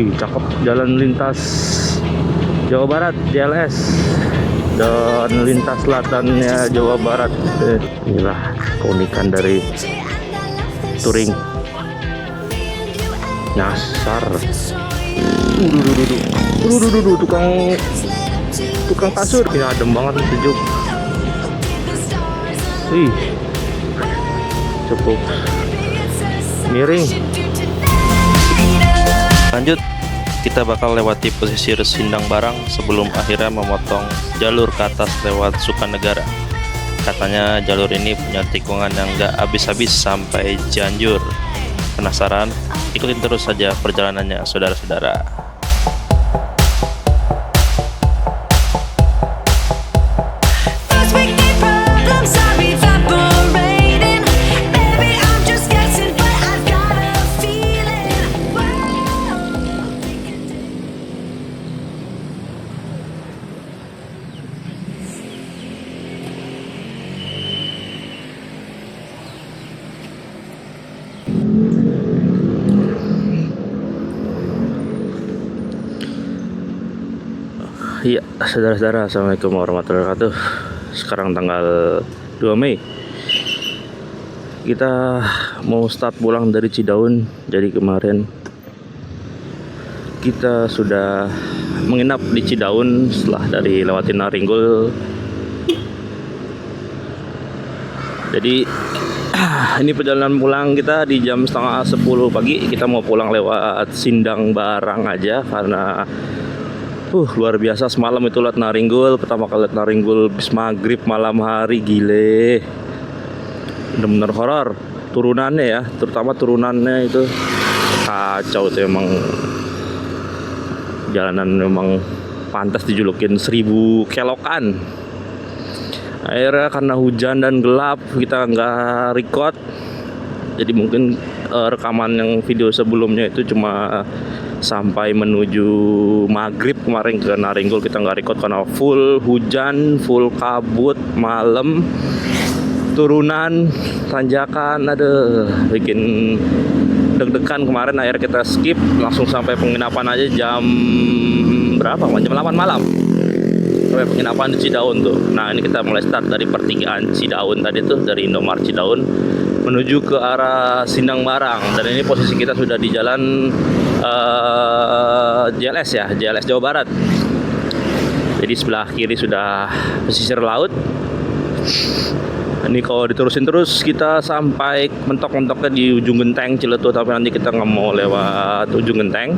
Wih, cakep. Jalan lintas Jawa Barat, JLS, dan lintas selatannya Jawa Barat. Inilah keunikan dari touring. Nyasar. Tukang kasur. Ini adem banget, sejuk. Wih, cukup miring. Lanjut, kita bakal lewati pesisir Sindang Barang sebelum akhirnya memotong jalur ke atas lewat Sukanegara. Katanya jalur ini punya tikungan yang gak habis-habis sampai Cianjur. Penasaran? Ikutin terus saja perjalanannya, saudara-saudara. Iya, saudara-saudara, assalamualaikum warahmatullahi wabarakatuh. Sekarang tanggal 2 Mei. Kita mau start pulang dari Cidaun. Jadi kemarin kita sudah menginap di Cidaun setelah dari lewatin Naringgul. Jadi ini perjalanan pulang kita di jam setengah 10 pagi. Kita mau pulang lewat Sindang Barang aja karena luar biasa semalam itu lihat Naringgul. Pertama kali lihat Naringgul bis maghrib malam hari, gile. Bener-bener horor turunannya ya, terutama turunannya itu kacau. Itu emang jalanan memang pantas dijulukin 1000 kelokan. Akhirnya karena hujan dan gelap kita nggak record. Jadi mungkin rekaman yang video sebelumnya itu cuma sampai menuju maghrib kemarin ke Naringgul. Kita nggak record karena full hujan, full kabut, malam, turunan, tanjakan, bikin deg-degan kemarin. Akhirnya kita skip, langsung sampai penginapan aja jam berapa? Jam 8 malam sampai penginapan di Cidaun tuh. Nah, ini kita mulai start dari pertigaan Cidaun tadi tuh, dari Indomaret Cidaun menuju ke arah Sindang Barang. Dan ini posisi kita sudah di jalan JLS ya, JLS Jawa Barat. Jadi sebelah kiri sudah pesisir laut. Ini kalau diterusin terus kita sampai mentok-mentoknya di ujung genteng Ciletuh, tapi nanti kita nggak mau lewat ujung genteng.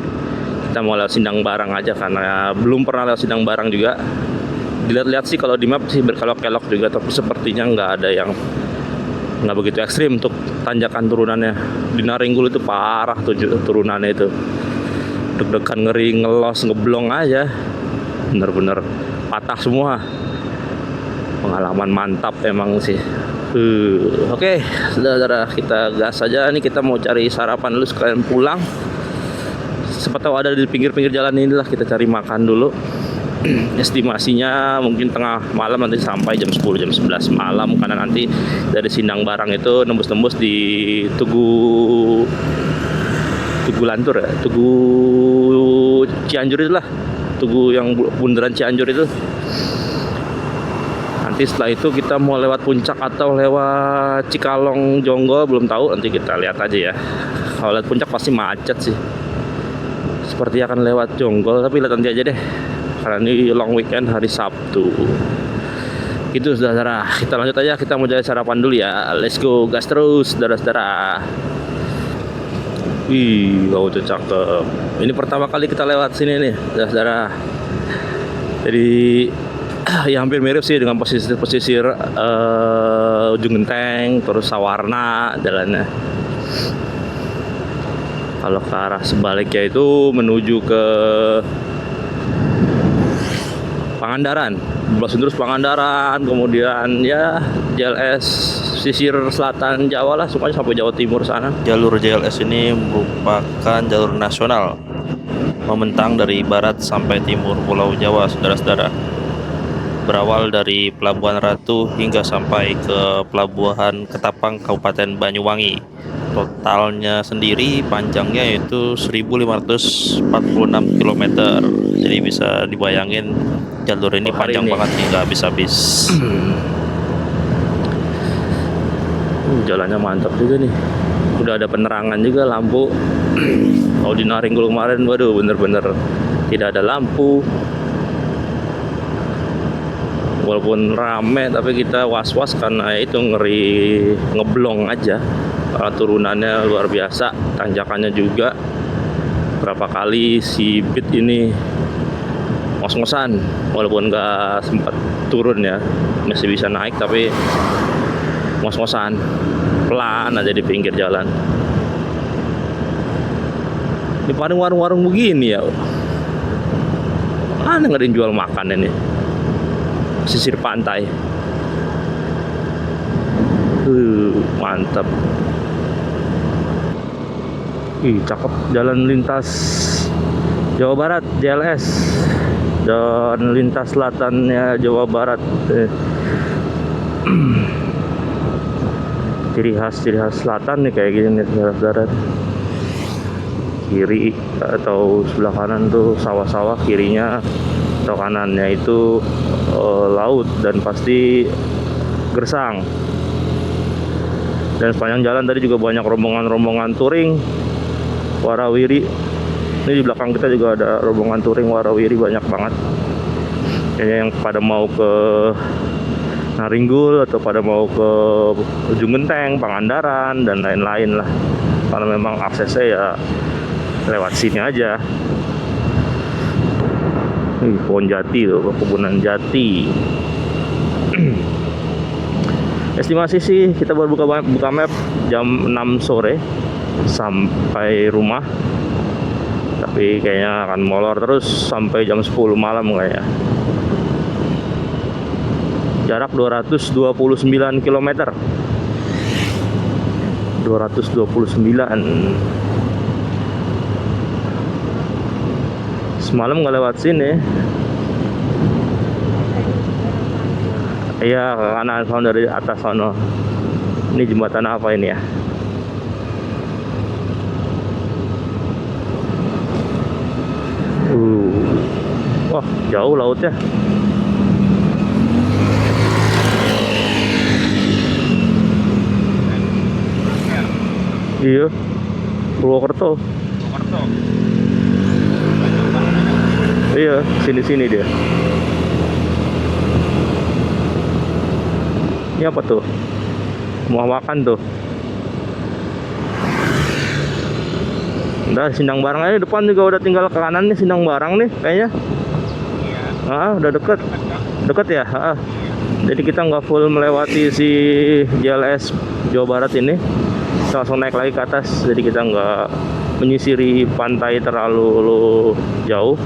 Kita mau lewat Sindang Barang aja karena belum pernah lewat Sindang Barang juga. Dilihat-lihat sih kalau di map sih berkelok-kelok juga, tapi sepertinya nggak ada yang nggak begitu ekstrim untuk tanjakan turunannya. Di Naringgul itu parah tuh turunannya itu, deg-degan, ngeri, ngelos, ngeblong aja, bener-bener patah semua. Pengalaman mantap emang sih. Oke, saudara, kita gas aja. Nih kita mau cari sarapan dulu sekalian pulang. Siapa tahu ada di pinggir-pinggir jalan inilah, kita cari makan dulu. Estimasinya mungkin tengah malam, nanti sampai jam 10 jam 11 malam, karena nanti dari Sindang Barang itu nembus-nembus di Tugu Lantur ya, Tugu Cianjur itulah, Tugu yang bundaran Cianjur itu. Nanti setelah itu kita mau lewat Puncak atau lewat Cikalong Jonggol, belum tahu, nanti kita lihat aja ya. Kalau lewat Puncak pasti macet sih, seperti akan lewat Jonggol, tapi lihat nanti aja deh karena ini long weekend, hari Sabtu. Gitu saudara, kita lanjut aja. Kita mau cari sarapan dulu ya. Let's go, gas terus saudara-saudara. Wih, wow, itu cakep. Ini pertama kali kita lewat sini nih saudara. Jadi ya hampir mirip sih dengan pesisir ujung genteng, terus Sawarna jalannya. Kalau ke arah sebaliknya itu menuju ke Pangandaran, terus Pangandaran, kemudian ya JLS sisir selatan Jawa lah, semuanya sampai Jawa Timur sana. Jalur JLS ini merupakan jalur nasional, membentang dari barat sampai timur Pulau Jawa, saudara-saudara. Berawal dari Pelabuhan Ratu hingga sampai ke Pelabuhan Ketapang, Kabupaten Banyuwangi. Totalnya sendiri panjangnya yaitu 1546 km. Jadi bisa dibayangin jalur ini hari panjang ini. banget nih, nggak habis-habis. Jalannya mantap juga nih. Udah ada penerangan juga, lampu. Kalau di Naringgul kemarin, waduh, bener-bener tidak ada lampu. Walaupun rame, tapi kita was-was karena itu ngeri ngeblong aja. Karena turunannya luar biasa, tanjakannya juga. Berapa kali si Beat ini ngos-ngosan, walaupun nggak sempat turun ya, masih bisa naik tapi ngos-ngosan, pelan aja di pinggir jalan. Di paling warung-warung begini ya, mana nggak ada yang jual makan ini? Sisir pantai, mantap. Ih, cakep jalan lintas Jawa Barat, JLS, dan lintas selatannya Jawa Barat. Ciri khas selatan nih kayak gini nih, saudara-saudara. Kiri atau sebelah kanan tuh sawah-sawah, kirinya atau kanannya itu laut dan pasti gersang. Dan sepanjang jalan tadi juga banyak rombongan-rombongan touring warawiri. Ini di belakang kita juga ada rombongan touring warawiri, banyak banget. Kayaknya yang pada mau ke Naringgul atau pada mau ke Ujung Genteng, Pangandaran dan lain-lain lah. Karena memang aksesnya ya lewat sini aja. Pohon jati tuh, perkebunan jati. Estimasi sih kita baru buka map jam 6 sore sampai rumah. Tapi kayaknya akan molor terus sampai jam 10 malam kayaknya. Jarak 229 km. 229. Semalam nggak lewat sini. Iya, ke kanan sono, dari atas sono. Ini jembatan apa ini ya? Wah, jauh lautnya. Iya, Purwokerto. Iya, sini dia. Ini apa tuh? Mau makan tuh. Udah, Sindang Barang aja depan juga udah, tinggal ke kanan nih Sindang Barang nih kayaknya. Udah deket. Deket ya? Jadi kita nggak full melewati si JLS Jawa Barat ini. Kita langsung naik lagi ke atas. Jadi kita nggak menyisiri pantai terlalu jauh.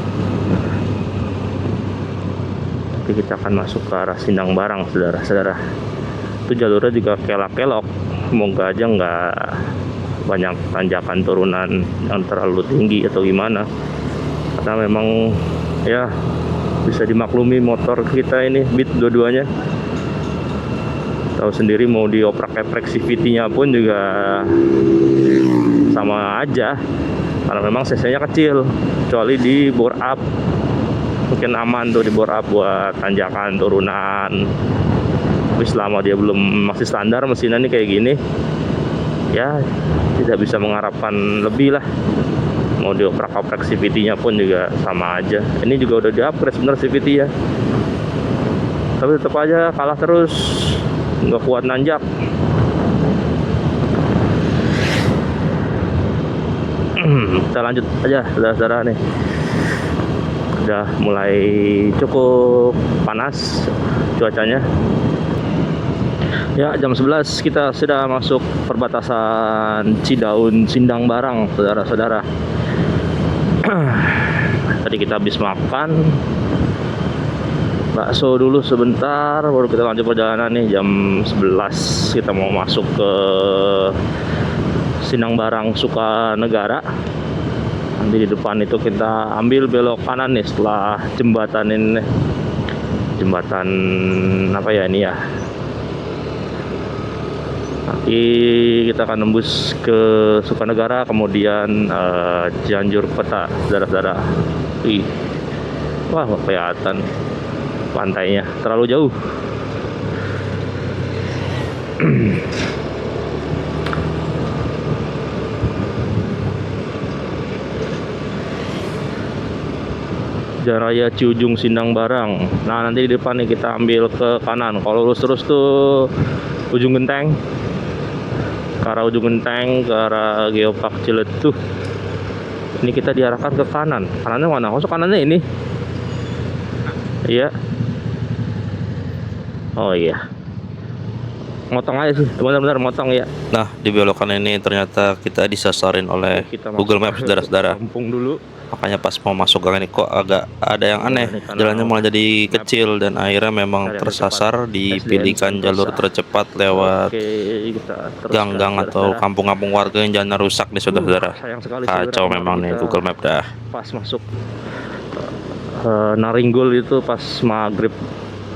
Tapi kita akan masuk ke arah Sindang Barang, saudara-saudara. Itu jalurnya juga kelak-kelok. Semoga aja nggak banyak tanjakan turunan yang terlalu tinggi atau gimana. Karena memang ya bisa dimaklumi motor kita ini Beat dua-duanya. Tahu sendiri mau dioprak-eprek CVT-nya pun juga sama aja. Karena memang cc-nya kecil, kecuali di bore up. Mungkin aman tuh di bore up buat tanjakan turunan. Tapi selama dia belum masih standar mesinnya nih kayak gini, ya tidak bisa mengharapkan lebih lah. Mau dioprak-oprak CVT-nya pun juga sama aja. Ini juga udah di-upgrade sebenarnya CVT ya, tapi tetap aja kalah terus, nggak kuat nanjak. Kita lanjut aja, saudara-saudara nih. Udah mulai cukup panas cuacanya. Ya, jam 11 kita sudah masuk perbatasan Cidaun Sindang Barang, saudara-saudara. Tadi kita habis makan bakso dulu sebentar, baru kita lanjut perjalanan nih. Jam 11 kita mau masuk ke Sindang Barang Sukanegara. Nanti di depan itu kita ambil belok kanan nih setelah jembatan ini. Jembatan apa ya ini ya? Nanti kita akan nembus ke Sukanegara, kemudian Cianjur Kota, saudara-saudara. Wih, wah nggak kelihatan pantainya, terlalu jauh. Jalan Raya Ciujung Sindang Barang. Nah, nanti di depan nih kita ambil ke kanan. Kalau lurus terus tuh ujung genteng, ke arah ujung genteng, ke arah Geopark Ciletuh. Ini kita diarahkan ke kanan. Kanannya mana? Masuk kanannya ini? Iya. Oh iya. Motong aja sih, benar-benar motong ya. Nah, di belokan ini ternyata kita disasarin oleh Kita Google masuk Maps, saudara-saudara. Kampung dulu. Makanya pas mau masuk gang ini kok agak ada yang aneh. Ini karena Jalannya malah jadi kecil dan akhirnya memang Cari yang tersasar tercepat. dipilihkan SDN jalur Sentosa. tercepat lewat Oke, kita teruskan, gang-gang atau saudara-saudara. kampung-kampung warga yang jalannya rusak nih, saudara-saudara. Sayang sekali, Kacau saudara. memang nih Kita Google Map dah. pas masuk Naringgul itu pas maghrib,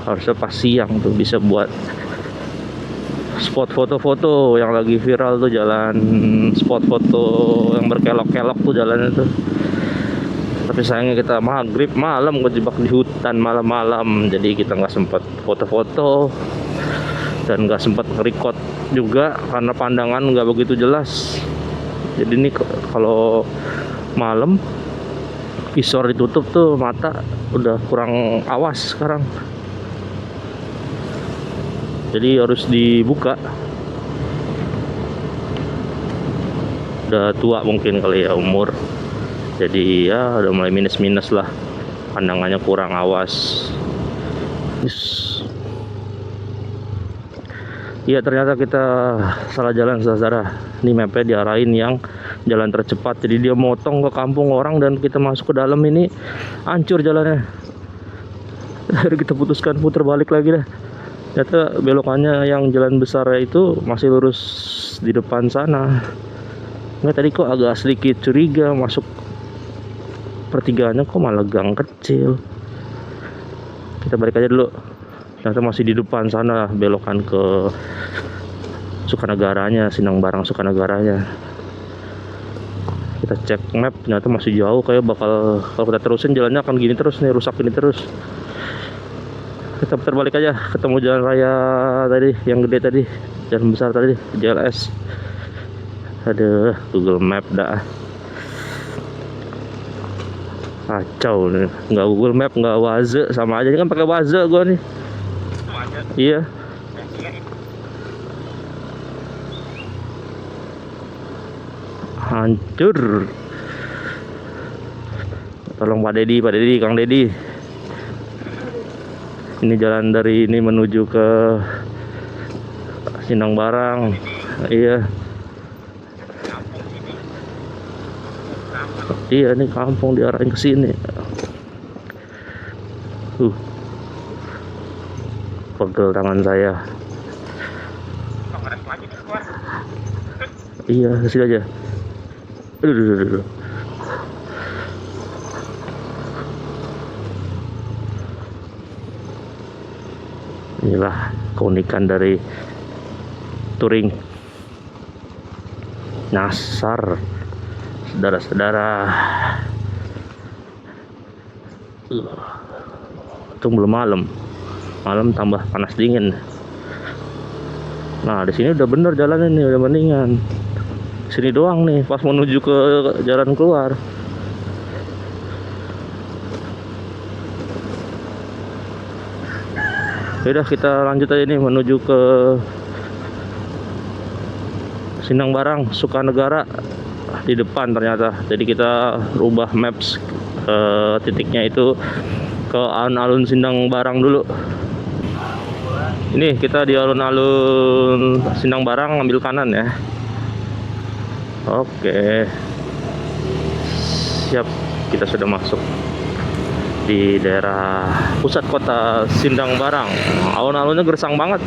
harusnya pas siang tuh bisa buat spot foto-foto yang lagi viral tuh, jalan spot foto yang berkelok-kelok tuh jalannya tuh. Tapi sayangnya kita maghrib malam kejebak di hutan malam-malam, jadi kita nggak sempat foto-foto dan nggak sempat record juga karena pandangan nggak begitu jelas. Jadi ini kalau malam visor ditutup tuh mata udah kurang awas sekarang, jadi harus dibuka. Udah tua mungkin kali ya umur, jadi ya udah mulai minus-minus lah, pandangannya kurang awas. Iya, ternyata kita salah jalan, saudara. Ini mapnya diarahin yang jalan tercepat, jadi dia motong ke kampung orang dan kita masuk ke dalam ini hancur jalannya. Akhirnya kita putuskan putar balik lagi dah. Ternyata belokannya yang jalan besar itu masih lurus di depan sana. Nggak, tadi kok agak sedikit curiga masuk pertigaannya kok malah gang kecil. Kita balik aja dulu. Ternyata masih di depan sana belokan ke Sukanegaranya, Sindang Barang Sukanegaranya. Kita cek map, ternyata masih jauh, kayak bakal kalau kita terusin jalannya akan gini terus nih, rusak ini terus. Kita putar balik aja, ketemu jalan raya tadi yang gede tadi, jalan besar tadi, JLS. Aduh, Google Map dah kacau nih. Nggak Google Map, nggak Waze, sama aja. Ini kan pakai Waze gua nih. Iya. Hancur. Tolong Pak Dedi, Kang Dedi. Ini jalan dari ini menuju ke Sindang Barang. Iya. Iya, ini kampung diarahin ke sini. Pegel tangan saya. Iya, sini aja. Aduh. Inilah keunikan dari touring nyasar, saudara-saudara. Untung belum malam. Malam tambah panas dingin. Nah, di sini udah bener jalannya nih, udah mendingan. Sini doang nih pas menuju ke jalan keluar. Yaudah, kita lanjut aja nih menuju ke Sindang Barang Sukanegara di depan ternyata. Jadi kita rubah maps, titiknya itu ke alun-alun Sindang Barang dulu. Ini kita di alun-alun Sindang Barang, ambil kanan ya. Oke, siap, kita sudah masuk di daerah pusat kota Sindang Barang. Alun-alunnya gersang banget.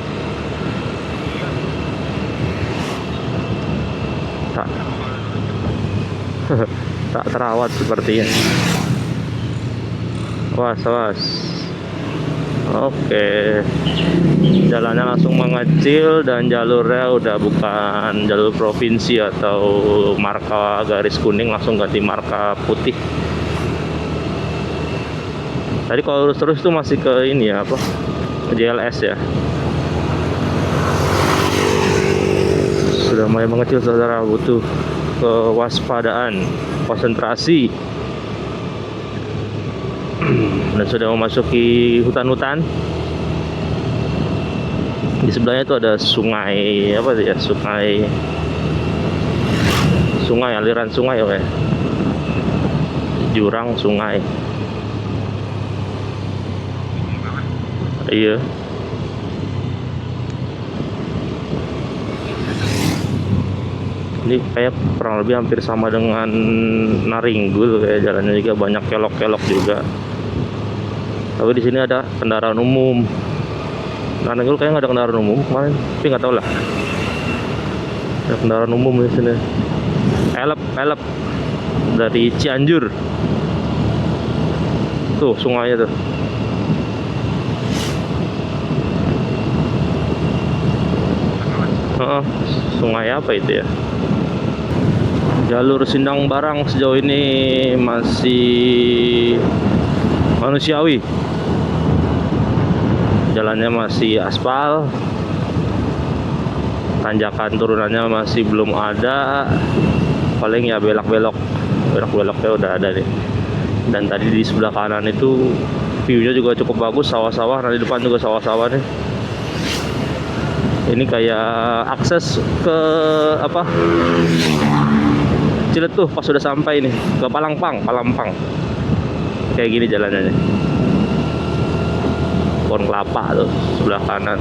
Tak terawat sepertinya. Was. Oke, jalannya langsung mengecil dan jalurnya udah bukan jalur provinsi atau marka garis kuning, langsung ganti marka putih. Tadi kalau lurus terus tuh masih ke ini ya, apa, ke JLS ya. Sudah mulai mengecil saudara, butuh kewaspadaan, konsentrasi. Dan sudah memasuki hutan-hutan. Di sebelahnya itu ada sungai, apa sih ya, sungai aliran sungai ya, jurang sungai. Iya. Ini kayak kurang lebih hampir sama dengan Naringgul, kayak jalannya juga banyak kelok-kelok juga. Tapi di sini ada kendaraan umum. Naringgul kayaknya nggak ada kendaraan umum kemarin, tapi nggak tahu lah. Ada kendaraan umum di sini. Elep dari Cianjur. Tuh sungainya tuh. Sungai apa itu ya? Jalur Sindang Barang sejauh ini masih manusiawi. Jalannya masih aspal, tanjakan turunannya masih belum ada, paling ya belok-beloknya udah ada nih. Dan tadi di sebelah kanan itu view-nya juga cukup bagus, sawah-sawah. Nah, di depan juga sawah-sawah nih. Ini kayak akses ke apa, Ciletuh pas sudah sampai nih ke Palampang. Kayak gini jalannya nih. Pohon kelapa tuh sebelah kanan.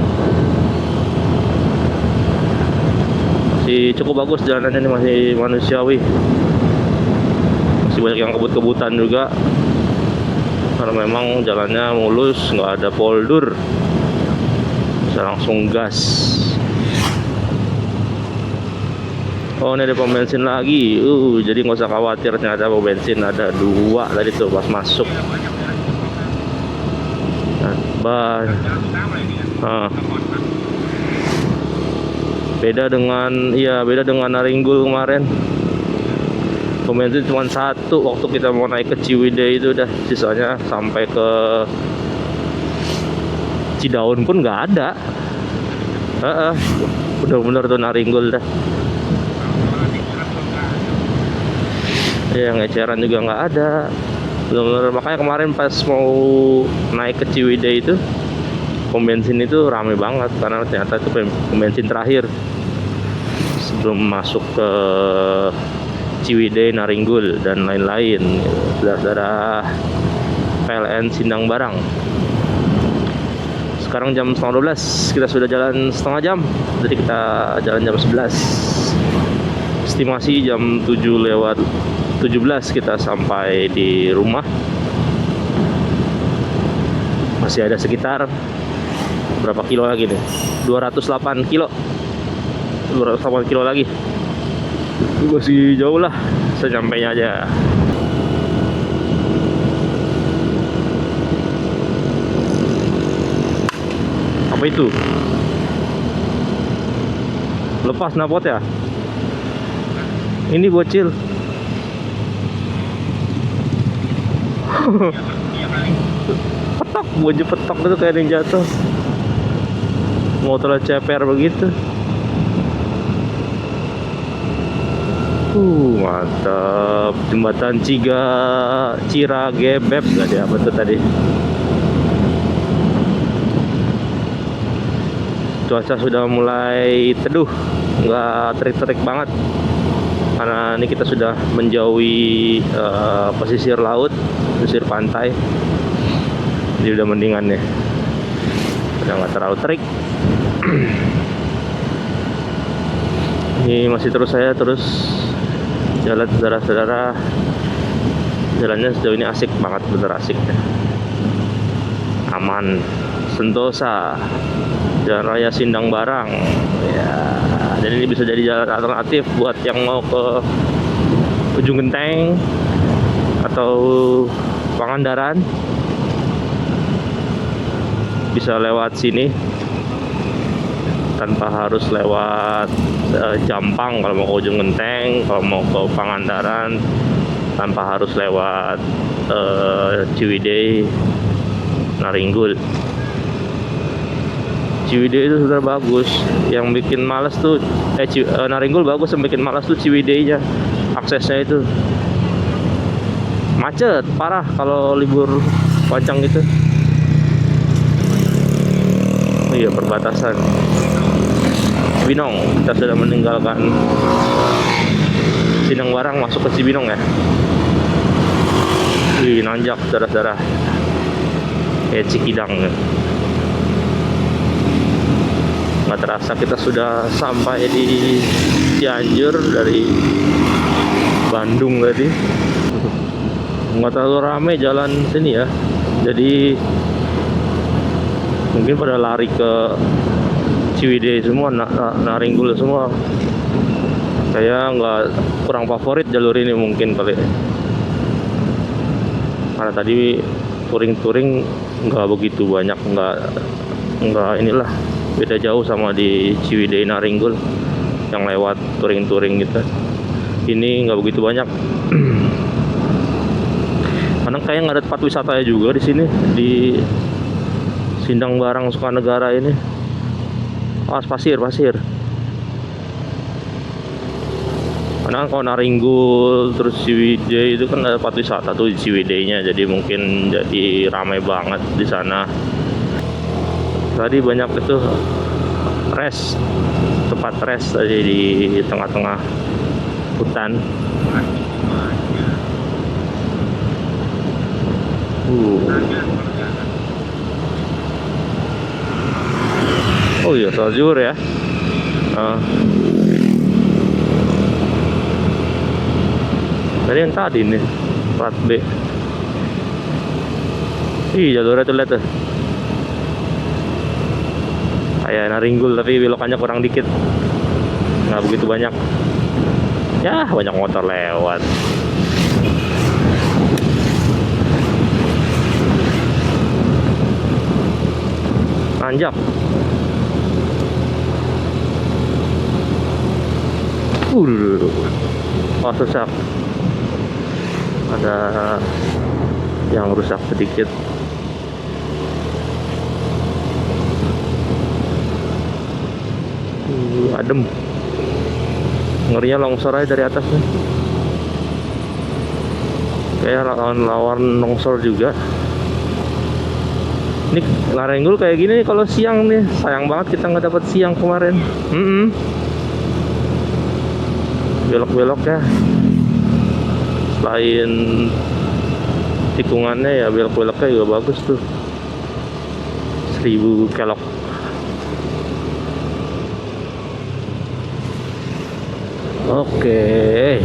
Masih cukup bagus jalanannya nih, masih manusiawi. Masih banyak yang kebut-kebutan juga. Karena memang jalannya mulus, nggak ada poldur. Bisa langsung gas. Oh, ini ada pom bensin lagi. Jadi nggak usah khawatir, ternyata pom bensin ada 2 tadi tuh pas masuk. Beda dengan Naringgul kemarin. Pom bensin cuma 1 waktu kita mau naik ke Ciwidey itu, udah sisanya sampai ke Cidaun pun nggak ada. Bener-bener tuh Naringgul dah. Ya, ngeceran juga nggak ada. Bener-bener, makanya kemarin pas mau naik ke Ciwidey itu pom bensin itu rame banget, karena ternyata itu pom bensin terakhir sebelum masuk ke Ciwidey, Naringgul dan lain-lain. Saudara PLN Sindang Barang. Sekarang jam 11:30, kita sudah jalan setengah jam. Jadi kita jalan jam 11. Estimasi jam 7:17 kita sampai di rumah. Masih ada sekitar berapa kilo lagi nih? 208 kilo. 208 kilo lagi. Masih jauh lah sesampainya aja. Apa itu? Lepas napot ya? Ini bocil. Petok, bunyi petok itu kayak yang jatuh. Motornya ceper begitu. Mantap. Jembatan Ciragebeb nggak ada apa tuh tadi. Cuaca sudah mulai teduh, nggak terik-terik banget. Karena ini kita sudah menjauhi pesisir laut, pesisir pantai. Jadi udah mendingan nih, udah nggak terlalu terik. Ini masih saya terus jalan, saudara-saudara. Jalannya sejauh ini asik banget, bener asik ya. Aman, sentosa, Jalan Raya Sindang Barang ya. Dan ini bisa jadi jalan alternatif buat yang mau ke Ujung Genteng atau Pangandaran. bisa lewat sini tanpa harus lewat Jampang kalau mau ke Ujung Genteng, kalau mau ke Pangandaran tanpa harus lewat Ciwidey, Naringgul. Ciwidey itu sudah bagus, yang bikin males tuh Naringgul bagus, yang bikin males tuh Ciwidey-nya, aksesnya itu macet parah kalau libur panjang gitu. Oh iya, perbatasan Cibinong, kita sudah meninggalkan Sindang Barang masuk ke Cibinong ya. Wih, nanjak darah-darah kayak Cikidang ya. Nggak terasa kita sudah sampai di Cianjur dari Bandung tadi. Nggak terlalu rame jalan sini ya, jadi mungkin pada lari ke Ciwidey semua, Naringgul semua. Saya kurang favorit jalur ini mungkin kali, karena tadi touring nggak begitu banyak, nggak inilah, beda jauh sama di Ciwidey Naringgul yang lewat touring gitu. Ini nggak begitu banyak. Karena kayak nggak ada tempat wisatanya juga di sini, di Sindang Barang Sukanegara ini. Pasir. Karena kalau Naringgul terus Ciwidey itu kan ada tempat wisata tuh di Ciwidey-nya, jadi mungkin jadi ramai banget di sana. Tadi banyak itu tempat rest tadi di tengah-tengah hutan. Oh iya, Saljur ya. Dari yang tadi nih, plat B. Ih, jalurnya tuh lihat tuh. Kayak Naringgul tapi belokannya kurang dikit. Nggak begitu banyak. Ya, banyak motor lewat. Nanjak. Rusak. Ada yang rusak sedikit. Adem. Ngerinya longsor aja dari atas nih. Kayak lawan longsor juga. Ini Naringgul kayak gini kalau siang nih, sayang banget kita nggak dapat siang kemarin. Belok-belok ya, selain tikungannya ya belok-beloknya juga bagus tuh. 1000 kelok. Oke,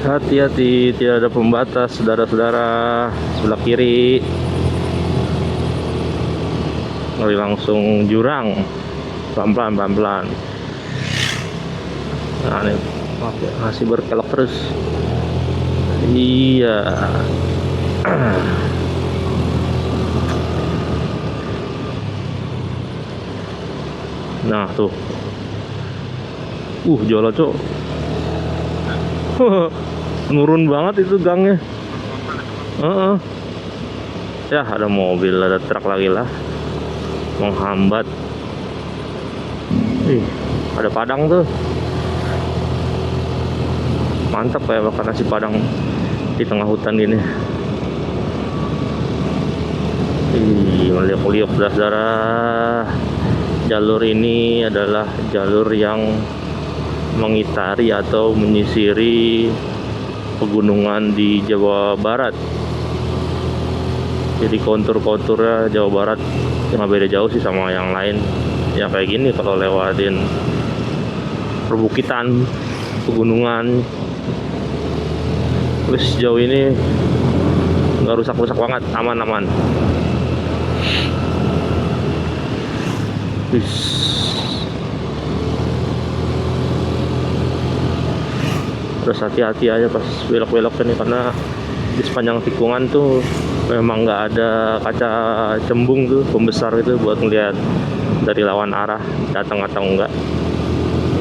hati-hati, tidak ada pembatas saudara-saudara. Sebelah kiri ngeri langsung jurang, pelan-pelan. Nah, ini masih berkelok terus. Iya. Nah tuh, jolo cok. Nurun banget itu gangnya. Ya, ada mobil, ada truk lagi lah menghambat. Ada Padang tuh. Mantap kayak makan nasi Padang di tengah hutan gini. Meliuk-liuk saudara. Jalur ini adalah jalur yang mengitari atau menyisiri pegunungan di Jawa Barat. Jadi kontur-konturnya Jawa Barat nggak beda jauh sih sama yang lain. Ya kayak gini kalau lewatin perbukitan, pegunungan. Terus sejauh ini nggak rusak-rusak banget, aman-aman. Terus hati-hati aja pas belok-belok ini, karena di sepanjang tikungan tuh Memang nggak ada kaca cembung tuh pembesar itu buat ngeliat dari lawan arah datang atau nggak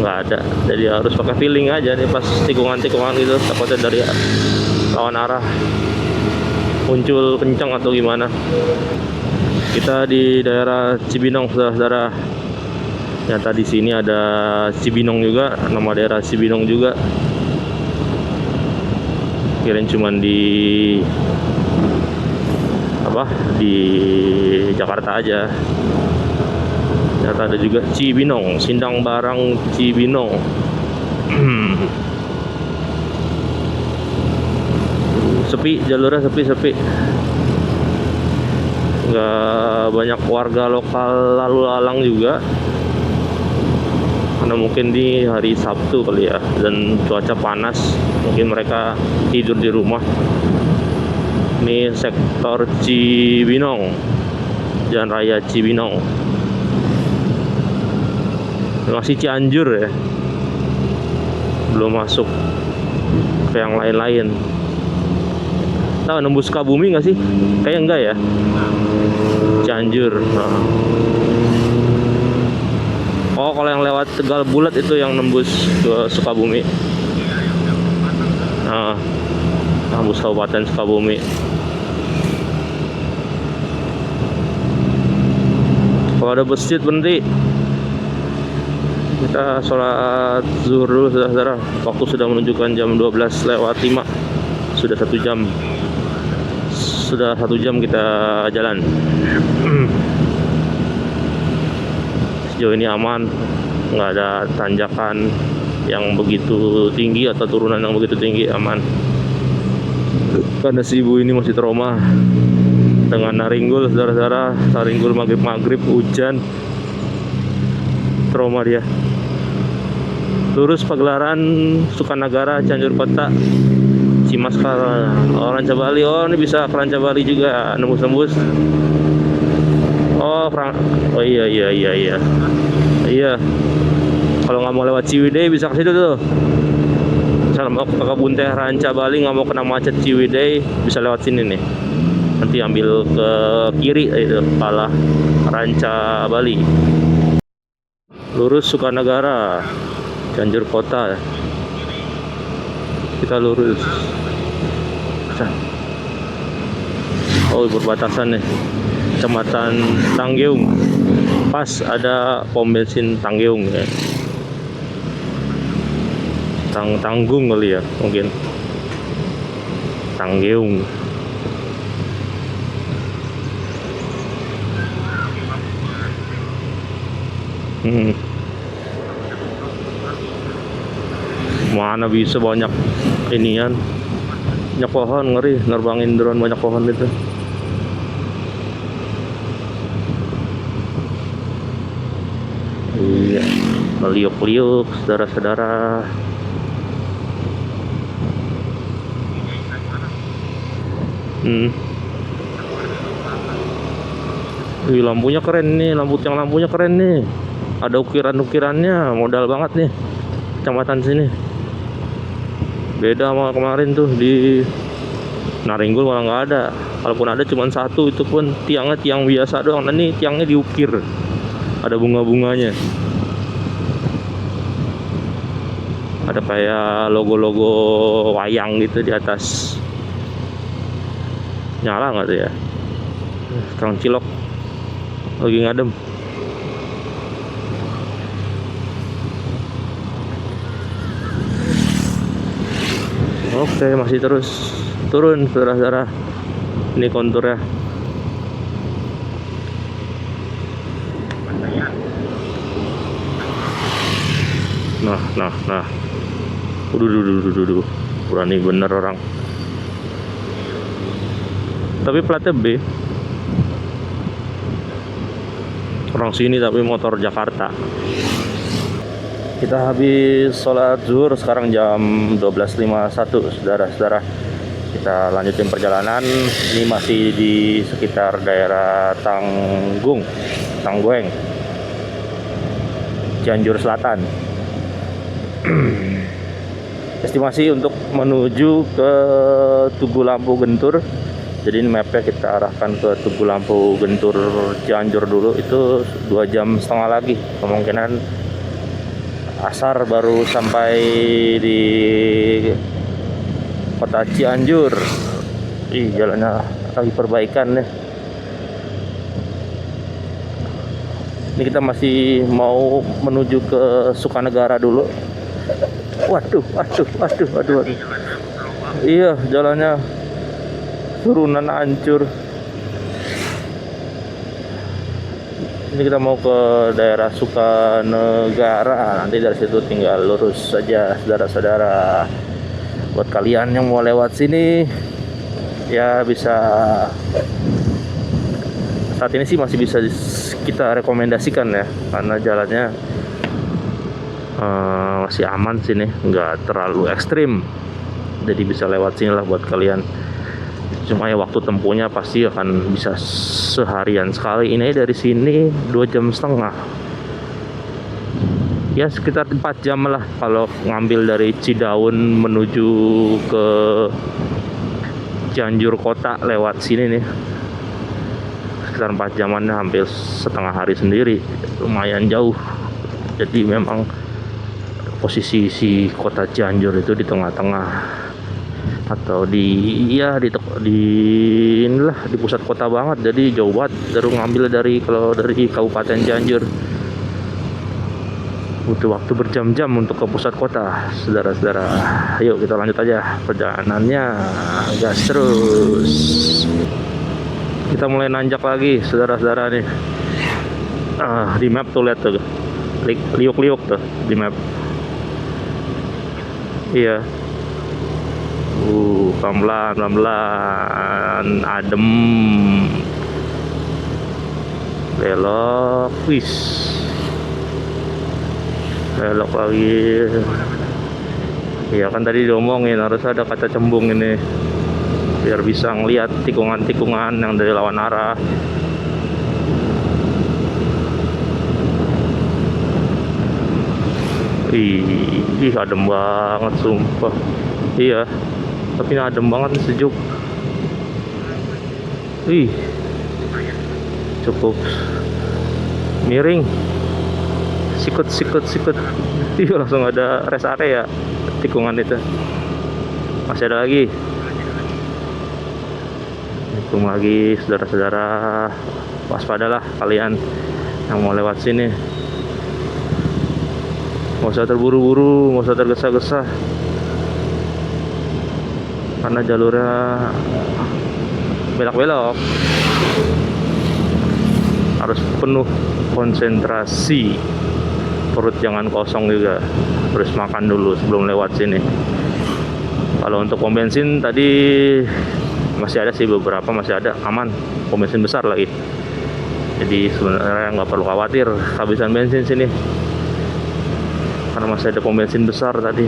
ada. Jadi harus pakai feeling aja nih pas tikungan-tikungan gitu, takutnya dari lawan arah muncul kencang atau gimana. Kita di daerah Cibinong, saudara-saudara. Ternyata di sini ada Cibinong juga, nama daerah Cibinong juga. Kirain cuman di Jakarta aja. Ternyata ada juga Cibinong, Sindang Barang Cibinong. Sepi, jalurnya sepi. Nggak banyak warga lokal lalu lalang juga, karena mungkin di hari Sabtu kali ya, dan cuaca panas, mungkin mereka tidur di rumah. Ini sektor Cibinong, Jalan Raya Cibinong. Masih Cianjur ya, belum masuk ke yang lain-lain. Tahu nembus Sukabumi nggak sih? Kayaknya enggak ya. Cianjur. Nah. Oh, kalau yang lewat Tegal Bulat itu yang nembus ke Sukabumi. Nah, nembus Kabupaten Sukabumi. Kalau ada masjid berhenti. Kita sholat zuhur dulu, saudara-saudara. Waktu sudah menunjukkan jam 12:05. Sudah 1 jam. Sudah 1 jam kita jalan. Sejauh ini aman, nggak ada tanjakan yang begitu tinggi atau turunan yang begitu tinggi, aman. Karena si ibu ini masih trauma dengan Naringgul, saudara-saudara. Naringgul maghrib hujan, trauma dia. Lurus Pagelaran Sukanagara Cianjur Kota, Cimas ke Rancabali. Oh, ini bisa ke Rancabali juga, nembus-nembus. Oh iya. Iya. Kalau nggak mau lewat Ciwidey bisa ke situ tuh. Misal mau ke Kebun Teh Rancabali, nggak mau kena macet Ciwidey, bisa lewat sini nih. Nanti ambil ke kiri itu, kepala Rancabali. Lurus Sukanagara, Cianjur Kota. Kita lurus. Oh, berbatasan nih. Kecamatan Tanggeung. Pas ada pom bensin Tanggeung ya. Tanggung kali ya, mungkin. Tanggeung. Mana bisa banyak inian. Banyak pohon, ngeri nerbangin drone banyak pohon itu. Iya, meliuk-liuk, saudara-saudara. Wih, lampunya keren nih, lampunya keren nih. Ada ukiran-ukirannya, modal banget nih kecamatan sini. Beda sama kemarin tuh di Naringgul, malah nggak ada. Kalaupun ada cuma satu, itu pun tiangnya tiang biasa doang. Nah, ini tiangnya diukir, ada bunga-bunganya, ada kayak logo-logo wayang gitu di atas. Nyala nggak tuh ya? Tukang cilok lagi ngadem. Oke, masih terus turun, saudara-saudara. Ini konturnya. Nah. Udah. Berani bener orang. Tapi platnya B. Orang sini tapi motor Jakarta. Kita habis sholat zuhur, sekarang jam 12:51, saudara-saudara. Kita lanjutin perjalanan. Ini masih di sekitar daerah Tanggueng, Cianjur Selatan. Estimasi untuk menuju ke Tugu Lampu Gentur Jadi ini mapnya kita arahkan ke Tugu Lampu Gentur Cianjur dulu, itu 2,5 jam lagi. Kemungkinan asar baru sampai di kota Cianjur. Jalannya lagi perbaikan nih. Ini kita masih mau menuju ke Sukanegara dulu. Waduh. Iya, jalannya turunan hancur. Ini kita mau ke daerah Sukanegara. Nanti dari situ tinggal lurus saja, saudara-saudara. Buat kalian yang mau lewat sini, ya bisa. Saat ini sih masih bisa kita rekomendasikan ya, karena jalannya masih aman sini, nggak terlalu ekstrim. Jadi bisa lewat sini lah buat kalian. Cuma ya waktu tempuhnya pasti akan bisa seharian sekali. Ini dari sini 2,5 jam. Ya sekitar 4 jam lah kalau ngambil dari Cidaun menuju ke Cianjur kota lewat sini nih. Sekitar 4 jaman, hampir setengah hari sendiri. Lumayan jauh. Jadi memang posisi si kota Cianjur itu di tengah-tengah, atau di inilah di pusat kota banget. Jadi jauh banget kalau dari Kabupaten Cianjur. Butuh waktu berjam-jam untuk ke pusat kota, saudara-saudara. Ayo kita lanjut aja perjalanannya, gas terus. Kita mulai nanjak lagi, saudara-saudara nih. Di map tuh lihat tuh, liuk-liuk tuh di map. Iya. Pelan-pelan, adem. Belok, belok lagi. Iya kan tadi diomongin harus ada kaca cembung ini, biar bisa ngeliat tikungan-tikungan yang dari lawan arah. Adem banget sumpah. Iya, tapi ini adem banget, sejuk. Cukup miring. Sikut. Langsung ada rest area tikungan itu. Masih ada lagi. Tikung lagi, saudara-saudara. Waspadalah kalian yang mau lewat sini. Nggak usah terburu-buru, nggak usah tergesa-gesa, karena jalurnya belok-belok. Harus penuh konsentrasi, perut jangan kosong juga, harus makan dulu sebelum lewat sini. Kalau untuk pom bensin tadi masih ada sih, beberapa masih ada, aman, pom bensin besar lagi. Jadi sebenarnya nggak perlu khawatir kehabisan bensin sini, karena masih ada pom bensin besar tadi.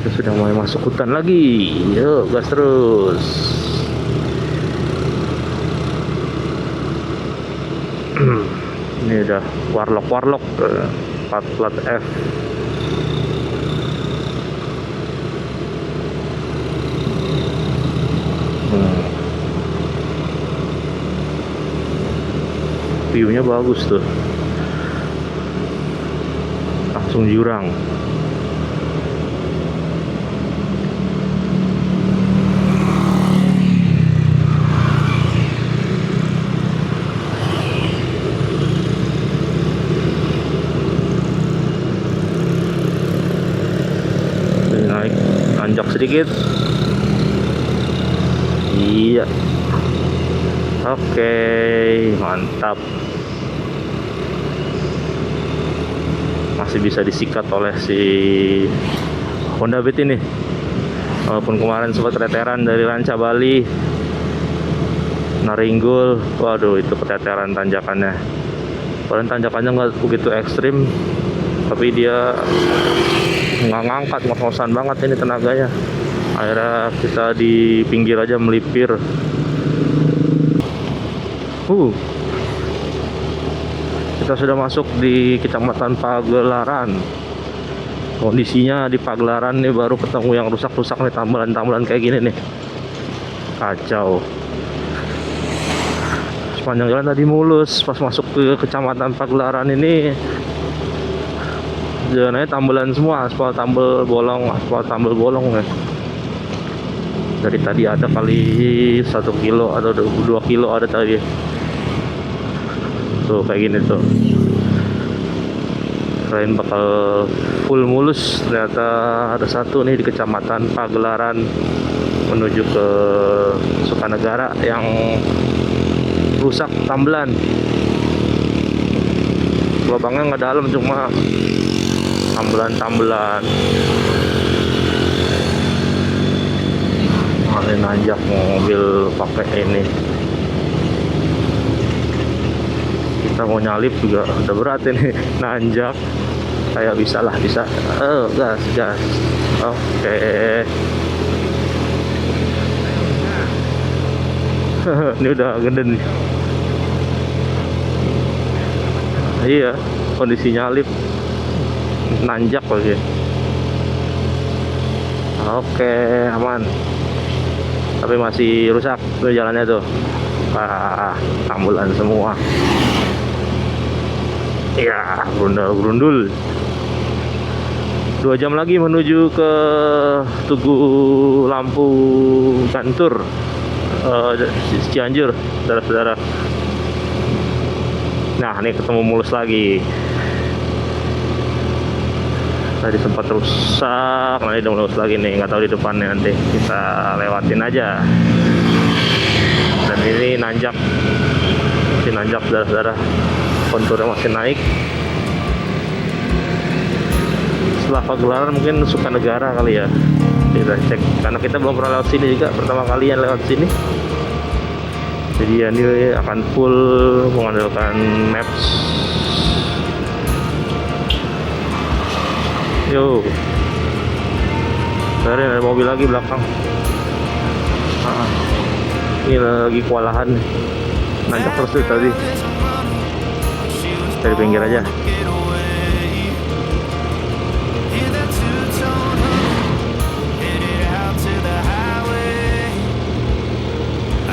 Kita sudah mulai masuk hutan lagi. Yuk gas terus. Ini udah warlock plat F. View-nya bagus tuh, langsung jurang. Naik, nanjak sedikit. Iya. Oke, mantap. Masih bisa disikat oleh si Honda Beat ini. Walaupun kemarin sempat keteteran dari Ranca Bali, Naringgul, waduh itu keteteran tanjakannya. Padahal tanjakannya nggak begitu ekstrim, tapi dia nggak ngangkat, ngos-ngosan banget ini tenaganya. Akhirnya kita di pinggir aja melipir. Kita sudah masuk di Kecamatan Pagelaran. Kondisinya di pagelaran nih baru ketemu yang rusak-rusak nih, tambalan-tambalan kayak gini nih. Kacau. Sepanjang jalan tadi mulus, pas masuk ke kecamatan Pagelaran ini jalannya tambelan semua, aspal tambel bolong ya. Dari tadi ada kali 1 kilo atau 2 kilo ada tadi. Tuh kayak gini tuh. Kirain bakal full mulus, ternyata ada satu nih di kecamatan Pagelaran menuju ke Sukanegara yang rusak tambelan. Lubangnya nggak dalam, cuma tambelan-tambelan. Ini nanjak mobil pakai ini. Kita mau nyalip juga udah berat ini, nanjak. Kayak bisa. Gas. Oke. Ini udah gede nih. Iya, kondisi nyalip, nanjak lagi. Oke, aman. Tapi masih rusak tuh jalannya tuh. Ambulan semua. Iya, berundul. 2 jam lagi menuju ke Tugu Lampu Gantur, Cianjur, saudara-saudara. Nah, ini ketemu mulus lagi. Tadi sempat rusak, nah ini udah mulus lagi nih. Nggak tahu di depannya, nanti kita lewatin aja. Dan ini nanjak, masih nanjak, saudara-saudara. Konturnya masih naik. Setelah Pagelaran mungkin Sukanegara kali ya. Kita cek, karena kita belum pernah lewat sini juga, pertama kalian lewat sini. Jadi ya ini akan full mengandalkan maps. Yo, dari ada mobil lagi belakang. Ini lagi kewalahan, nanjak terus tuh tadi. Dari pinggir aja.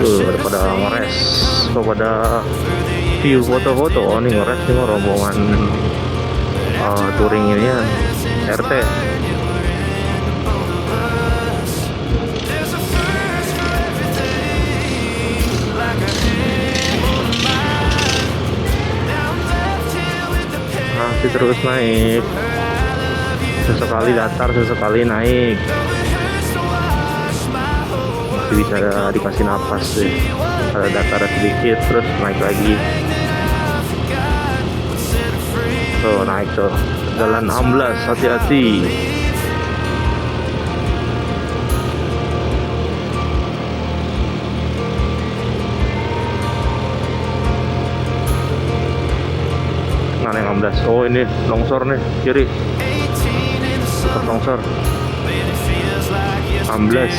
Tuh, pada ngores, pada view foto-foto. Oh, ini ngores nih rombongan touring ini ya, RT. Masih terus naik, sesekali datar, sesekali naik. Masih bisa dikasih napas deh. Ada datar sedikit, terus naik lagi. Tuh naik tuh, jalan amblas, hati-hati. Mana yang amblas? Oh ini longsor nih, kiri. Tetap longsor. Amblas.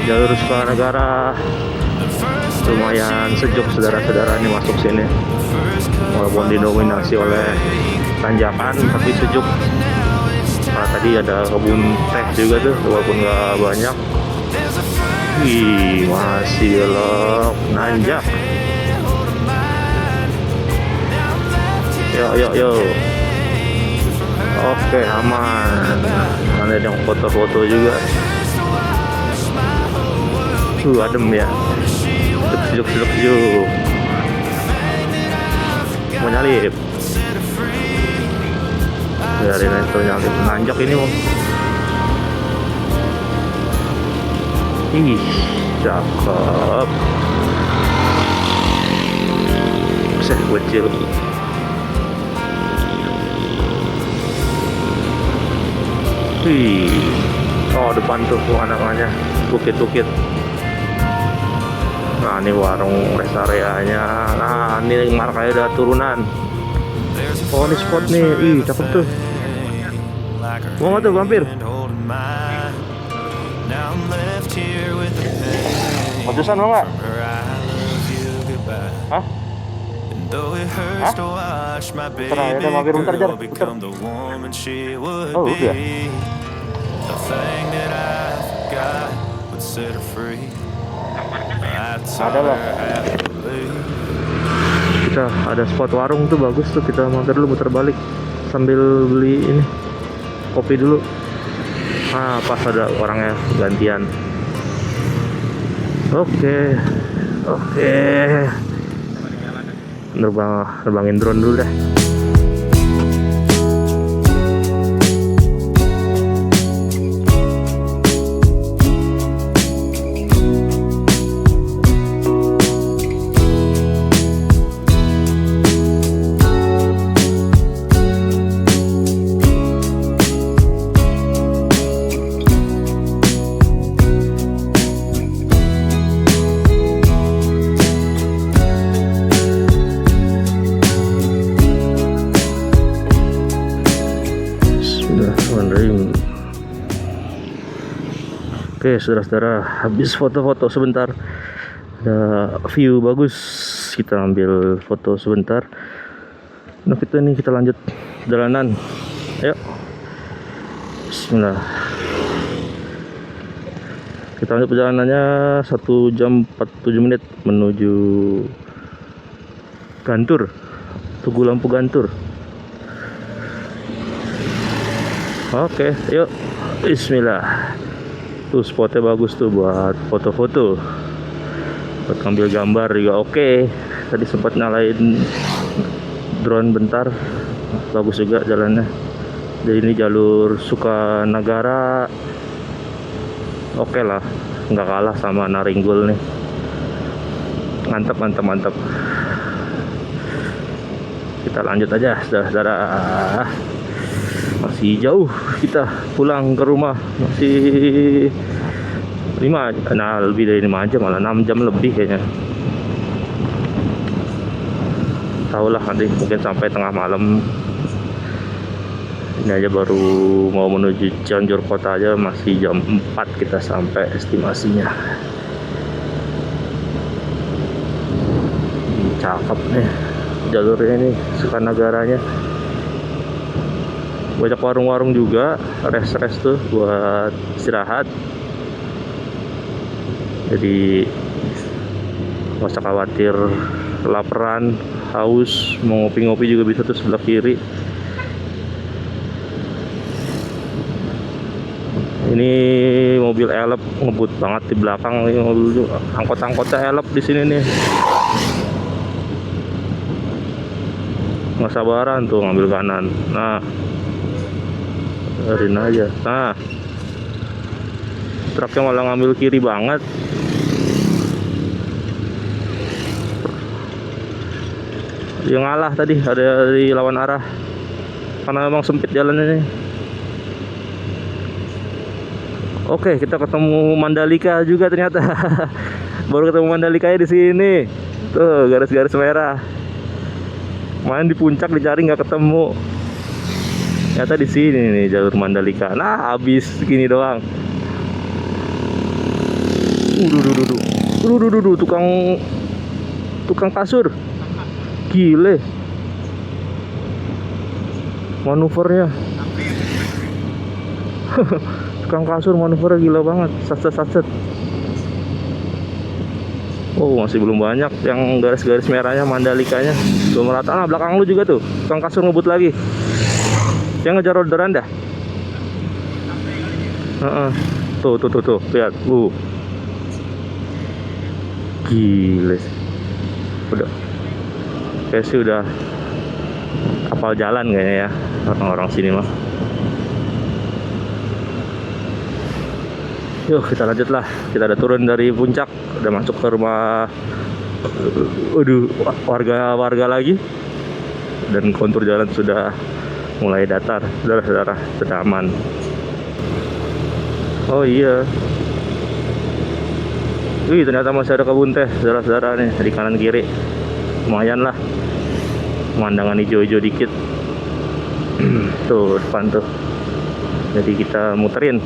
Jalur Sukanegara lumayan sejuk, saudara-saudara, ini masuk sini. Walaupun didominasi oleh tanjakan, tapi sejuk. Karena tadi ada kebun teh juga tuh, walaupun nggak banyak. Wih, masih belok nanjak. Yo. Oke, aman. Ada yang foto-foto juga. Adem ya. Sejuk. Mau nyalip. Dari itu nyalip, nanjak ini mau. Ih, cakep. Buset, kecil. Wih. Oh, depan tuh anak-anaknya, bukit-bukit. Nah, ini warung rest areanya. Nah, ini markanya udah turunan. Oh, ini spot nih. Ih, cakep tuh. Mau nggak tuh mampir? Ratusan mau nggak? Hah? Though it hurts to watch my baby Terakhir ada mampir bentar, Jar. girl become the woman she would Oh, udah. be. The thing that I forgot would set her free. I taught Ada lah. her how to believe. Kita ada spot warung tuh bagus tuh, kita mampir dulu, muter balik sambil beli ini kopi dulu. Pas ada orangnya gantian. Oke. Nerbangin drone dulu deh. Bismillahirrahmanirrahim. Oke, saudara-saudara, habis foto-foto sebentar, ada view bagus, kita ambil foto sebentar. Nah, kita lanjut jalanan. Ayo. Bismillah. Kita lanjut perjalanannya 1 jam 47 menit menuju Gantur, Tugu Lampu Gantur. Oke, yuk. Bismillah. Tuh spotnya bagus tuh buat foto-foto, buat ngambil gambar juga oke. Tadi sempat nyalain drone bentar, bagus juga jalannya. Jadi ini jalur Sukanagara, oke lah, nggak kalah sama Naringgul nih. Mantap. Kita lanjut aja, saudara-saudara. Masih jauh kita pulang ke rumah, masih lebih dari 5 jam, malah 6 jam lebih kayaknya. Tahulah nanti mungkin sampai tengah malam. Ini aja baru mau menuju Cianjur kota aja masih jam 4 kita sampai estimasinya. Cakep nih jalurnya ini, Sukanagaranya. Banyak warung-warung juga, rest tuh buat istirahat. Jadi nggak usah khawatir kelaparan, haus, mau ngopi-ngopi juga bisa tuh sebelah kiri. Ini mobil elep ngebut banget di belakang, angkot-angkotnya elep di sini nih. Nggak sabaran tuh ngambil kanan. Nah, biarin aja. Nah, truknya malah ngambil kiri banget. Dia ngalah tadi, ada di lawan arah karena memang sempit jalannya nih. Oke, kita ketemu Mandalika juga ternyata. Baru ketemu Mandalika di sini. Tuh garis-garis merah. Main di puncak dicari nggak ketemu. Ternyata di sini nih jalur Mandalika. Nah, habis segini doang. Tukang kasur. Gile. Manuvernya. Tukang kasur manuvernya gila banget. Satset. Oh, masih belum banyak yang garis-garis merahnya Mandalikanya. Belum rata. Nah, belakang lu juga tuh. Tukang kasur ngebut lagi. Yang ngejar orderan dah. Tuh, lihat. Gile. Udah. Kayak sih udah hafal jalan kayaknya ya orang-orang sini mah. Yuk kita lanjut lah. Kita udah turun dari puncak, udah masuk ke rumah warga lagi, dan kontur jalan sudah mulai datar, saudara-saudara, sudah aman. Oh iya, wih ternyata masih ada kebun teh, saudara-saudara nih di kanan kiri. Lumayan lah, pemandangan hijau-hijau dikit. Tuh depan tuh. Jadi kita muterin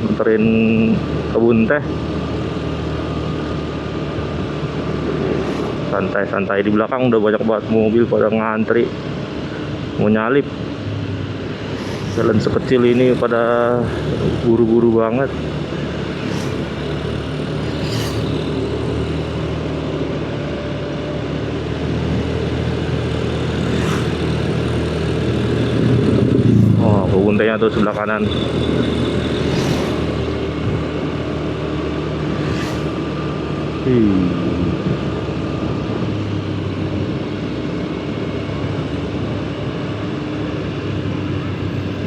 kebun teh. santai-santai. Di belakang udah banyak banget mobil pada ngantri mau nyalip. Jalan sekecil ini pada buru-buru banget. Oh, kebuntainya tuh sebelah kanan.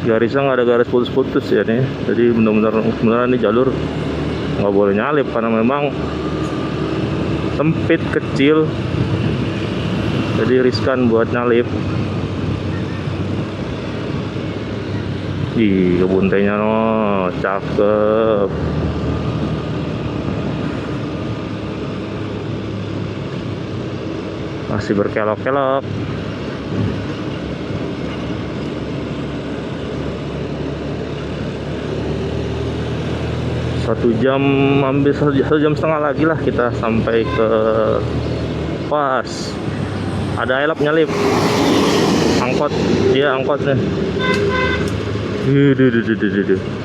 Garisnya nggak ada garis putus-putus ya nih, jadi benar-benar ini jalur nggak boleh nyalip karena memang sempit kecil, jadi riskan buat nyalip. Ih, kebuntainya no, cakep. Masih berkelok-kelok. Satu jam, hampir 1,5 jam lagi lah kita sampai ke pas. Ada elap nyalip. Angkot, dia angkotnya.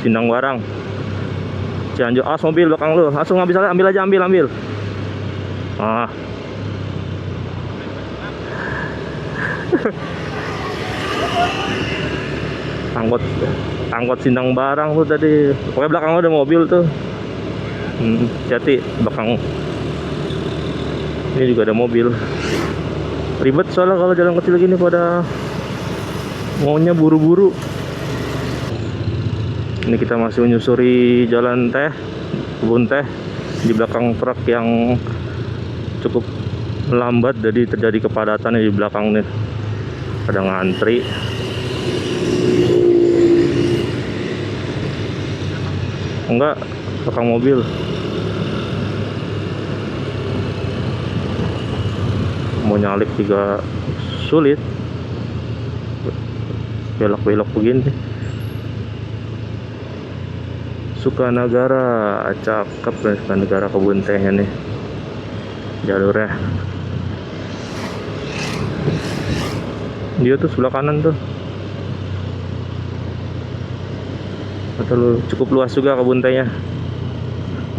Sindang Barang. Cianjur, awas mobil belakang lu. Langsung ambil aja, ambil. Ah. angkot Sindang Barang tuh tadi. Pokoknya belakang ada mobil tuh. Hati belakang. Ini juga ada mobil. Ribet soalnya kalau jalan kecil gini pada maunya buru-buru. Ini kita masih menyusuri jalan teh, kebun teh. Di belakang truk yang cukup lambat, jadi terjadi kepadatan di belakang nih. Pada ngantri. Enggak, belakang mobil. Mau nyalip juga sulit. Belok-belok begini. Sukanagara, cakep nih Sukanagara kebun tehnya nih. Jalurnya. Dia tuh sebelah kanan tuh. Atau cukup luas juga kebun tehnya.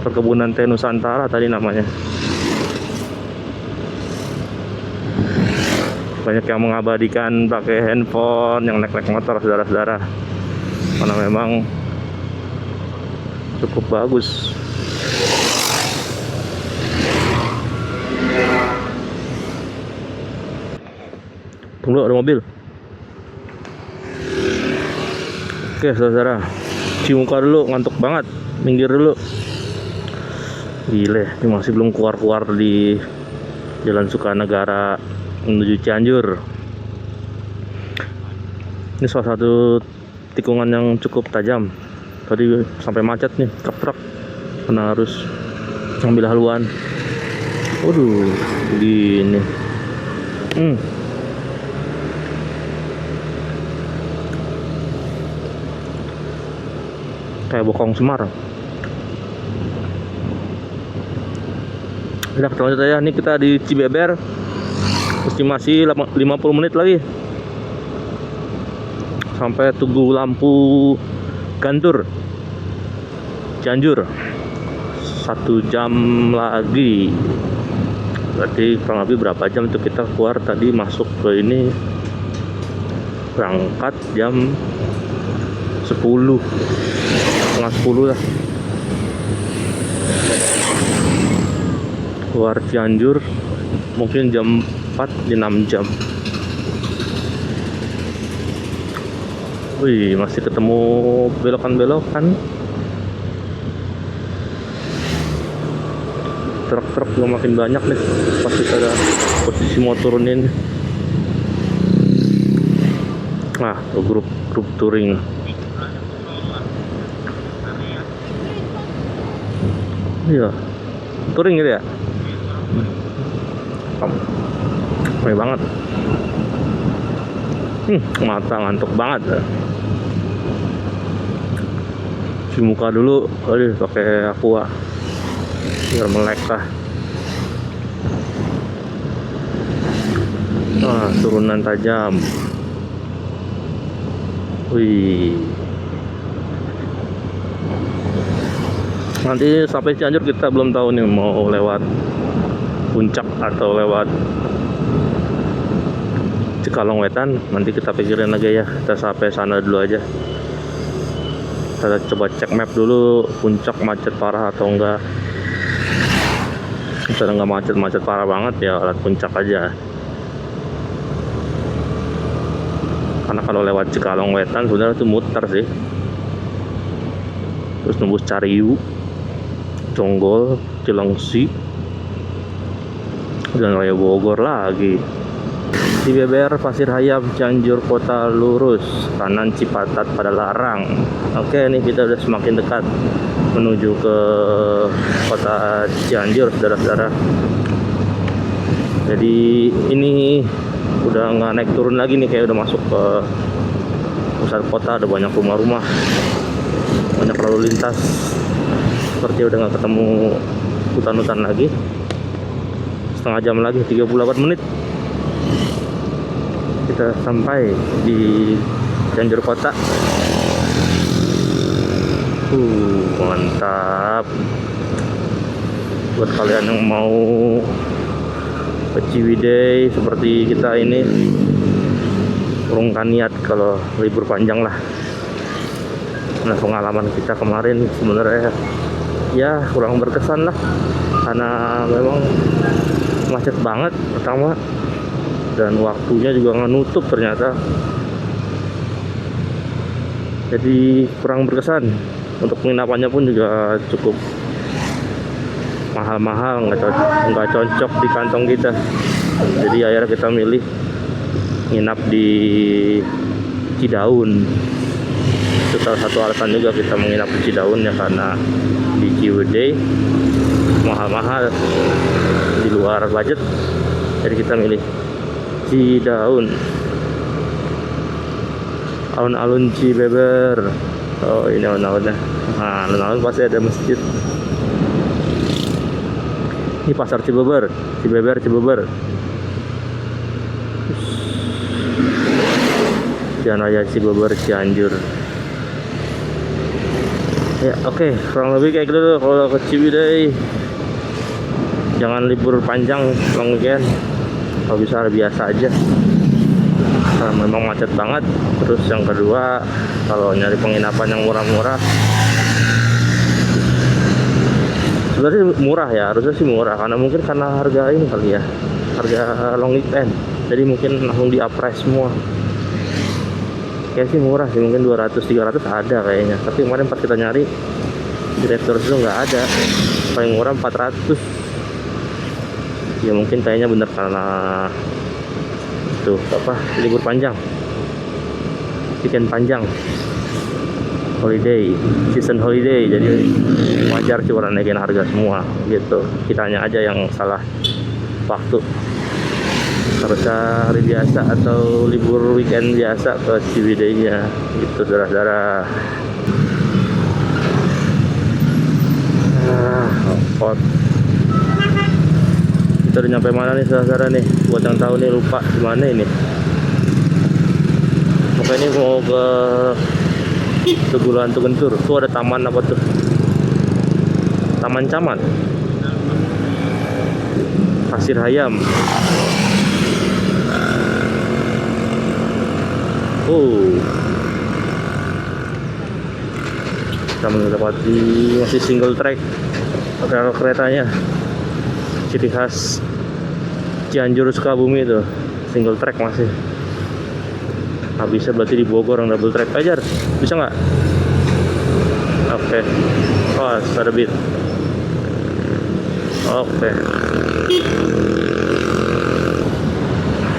Perkebunan Teh Nusantara tadi namanya. Banyak yang mengabadikan pakai handphone, yang naik motor, saudara-saudara. Karena memang cukup bagus. Tunggu, ada mobil. Oke, saudara. Cuci muka dulu, ngantuk banget. Minggir dulu. Gile, ini masih belum keluar-keluar di Jalan Sukanagara menuju Cianjur. Ini salah satu tikungan yang cukup tajam. Tadi sampai macet nih, truk-truk. Karena harus ambil haluan. Waduh, begini. Kayak bokong Semar. Udah, kita lanjut aja. Ini kita di Cibeber. Estimasi 50 menit lagi sampai Tugu Lampu Gantur Cianjur. 1 jam lagi. Berarti kurang lebih berapa jam tuh kita keluar tadi, masuk ke ini berangkat jam 10, setengah 10 lah. Keluar Cianjur mungkin jam 4 di 6 jam. Wih, masih ketemu belokan-belokan. Truk-truk juga makin banyak nih. Pasti ada posisi mau turunin. Nah, grup touring. Iya, touring gitu ya. Ramai banget. Mata ngantuk banget. Cuci muka dulu, pakai aqua biar melek lah. Turunan tajam. Wih. Nanti sampai Cianjur kita belum tahu nih mau lewat Puncak atau lewat Cikalongwetan. Nanti kita pikirin lagi ya. Kita sampai sana dulu aja. Kita coba cek map dulu Puncak macet parah atau enggak. Kalau nggak macet parah banget ya lewat Puncak aja. Karena kalau lewat Cikalongwetan sebenarnya itu muter sih. Terus nembus Cariu, Jonggol, Cilengsi, dan Raya Bogor lagi. Cibeber, Pasir Hayam, Cianjur Kota lurus, kanan Cipatat pada Larang. Oke, ini kita udah semakin dekat menuju ke kota Cianjur, saudara-saudara. Jadi ini udah nggak naik turun lagi nih, kayak udah masuk ke pusat kota. Ada banyak rumah-rumah, banyak lalu lintas. Seperti udah nggak ketemu hutan-hutan lagi. Setengah jam lagi, 38 menit kita sampai di Cianjur Kota. Mantap. Buat kalian yang mau ke Ciwidey seperti kita ini, urungkan niat kalau libur panjang lah. Nah, pengalaman kita kemarin sebenarnya ya kurang berkesan lah, karena memang macet banget pertama, dan waktunya juga nggak nutup ternyata. Jadi kurang berkesan. Untuk penginapannya pun juga cukup mahal-mahal, nggak cocok di kantong kita. Jadi akhirnya kita milih nginap di Cidaun. Itu salah satu alasan juga kita menginap di Cidaun ya, karena di Ciwidey mahal-mahal, di luar budget. Jadi kita milih Cidaun. Alun-alun Cibeber. Oh, ini alun-alunnya. Nah, alun-alun pasti ada masjid. Ini pasar Cibeber, Cibeber. Jalan Raya Cibeber, Cianjur. Ya, oke, kurang lebih kayak gitu kalau ke Ciwidey. Jangan libur panjang, long weekend. Kalau bisa biasa aja. Karena memang macet banget. Terus yang kedua, kalau nyari penginapan yang murah-murah, sebenarnya murah ya, harusnya sih murah, karena mungkin karena harga ini kali ya, harga long weekend, jadi mungkin langsung di up-price semua. Kayak sih murah sih, mungkin 200-300 ada kayaknya, tapi kemarin pas kita nyari di Raptor itu nggak ada. Paling murah 400 ya, mungkin kayaknya bener karena itu apa, libur panjang, weekend panjang, holiday, season holiday, jadi wajar sih orang naikin harga semua gitu. Kitanya aja yang salah waktu. Harusnya hari biasa atau libur weekend biasa ke Ciwidey-nya gitu, saudara-saudara. Hot. Kita udah nyampe mana nih, saudara-saudara nih? Buat yang tahu nih, lupa gimana ini. Pokoknya ini mau ke Tugu Hantu Gentur. Tuh ada taman apa tuh? Taman Camat. Pasir Hayam. Kita mendapati masih single track rel keretanya, ciri khas Cianjur Sukabumi itu, single track masih. Nah, bisa berarti di Bogor yang double track aja, bisa nggak? Oke. Oh, ada beat. Oke.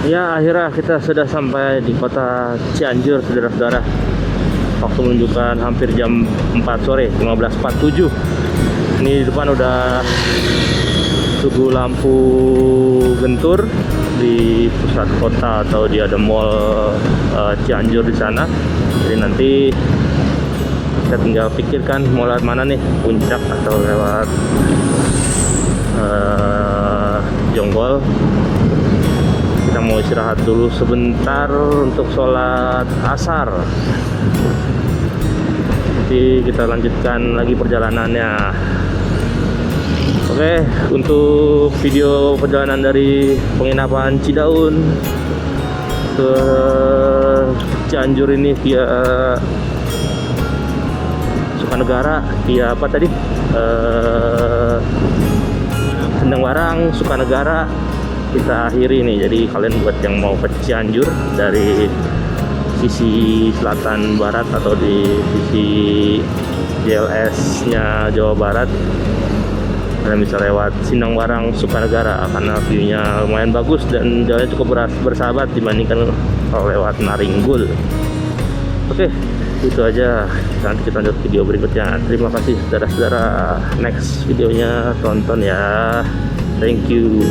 Ya, akhirnya kita sudah sampai di kota Cianjur, saudara-saudara. Waktu menunjukkan hampir jam 4 sore, 15.47. Ini di depan udah Tugu lampu Gentur di pusat kota, atau dia ada mall Cianjur di sana. Jadi nanti kita tinggal pikirkan mau lewat mana nih, Puncak atau lewat Jonggol. Kita Kita mau istirahat dulu sebentar untuk sholat asar. Nanti kita lanjutkan lagi perjalanannya. Oke, untuk video perjalanan dari penginapan Cidaun ke Cianjur ini via Sukanegara, via apa tadi? Sindang Barang, Sukanegara, kita akhiri nih. Jadi kalian buat yang mau ke Cianjur dari sisi selatan barat atau di sisi JLS-nya Jawa Barat, kalian bisa lewat Sindang Barang, Sukanegara karena view-nya lumayan bagus dan jalannya cukup bersahabat dibandingkan kalau lewat Naringgul. Oke, itu aja. Nanti kita lanjut video berikutnya. Terima kasih saudara-saudara. Next videonya tonton ya. Thank you.